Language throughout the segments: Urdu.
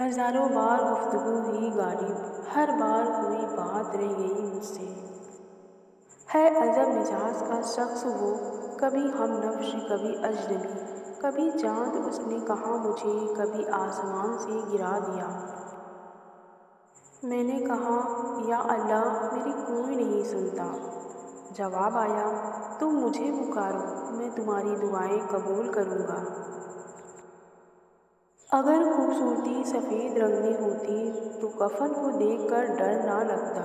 ہزاروں بار گفتگو ہوئی غالب، ہر بار کوئی بات رہ گئی مجھ سے۔ ہے عجب مزاج کا شخص وہ، کبھی ہم نفس کبھی اجنبی، کبھی چاند اس نے کہا مجھے، کبھی آسمان سے گرا دیا۔ میں نے کہا یا اللہ میری کوئی نہیں سنتا۔ جواب آیا تم مجھے پکارو، میں تمہاری دعائیں قبول کروں گا۔ اگر خوبصورتی سفید رنگ میں ہوتی تو کفن کو دیکھ کر ڈر نہ لگتا،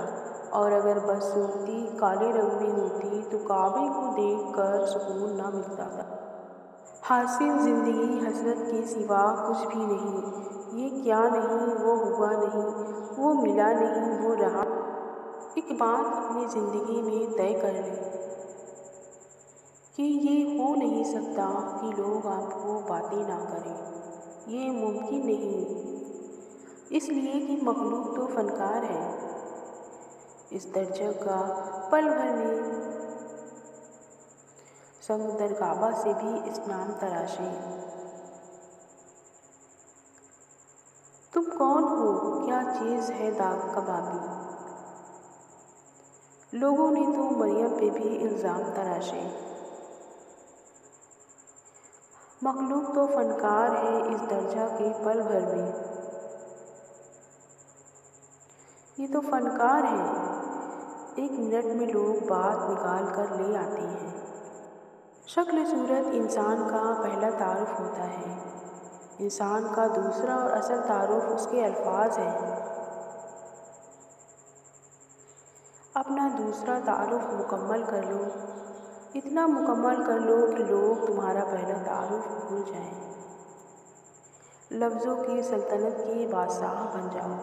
اور اگر بدصورتی کالے رنگ میں ہوتی تو کعبے کو دیکھ کر سکون نہ ملتا۔ حاصل زندگی حسرت کے سوا کچھ بھی نہیں، یہ کیا نہیں، وہ ہوا نہیں، وہ ملا نہیں، وہ رہا نہیں۔ ایک بات اپنی زندگی میں طے کر لیں کہ یہ ہو نہیں سکتا کہ لوگ آپ کو باتیں نہ کریں، یہ ممکن نہیں، اس لیے کہ مخلوق تو فنکار ہے۔ اس درجہ کا پل بھر میں سنگ در کعبہ سے بھی اسلام تراشے۔ تم کون ہو، کیا چیز ہے داغ کبابی؟ لوگوں نے تو مریم پہ بھی الزام تراشے۔ مخلوق تو فنکار ہے اس درجہ کے پل بھر میں، یہ تو فنکار ہے، ایک منٹ میں لوگ بات نکال کر لے آتے ہیں۔ شکل صورت انسان کا پہلا تعارف ہوتا ہے، انسان کا دوسرا اور اصل تعارف اس کے الفاظ ہیں۔ اپنا دوسرا تعارف مکمل کر لو، اتنا مکمل کر لو کہ لوگ تمہارا پہلا تعارف بھول جائیں، لفظوں کی سلطنت کے بادشاہ بن جاؤ۔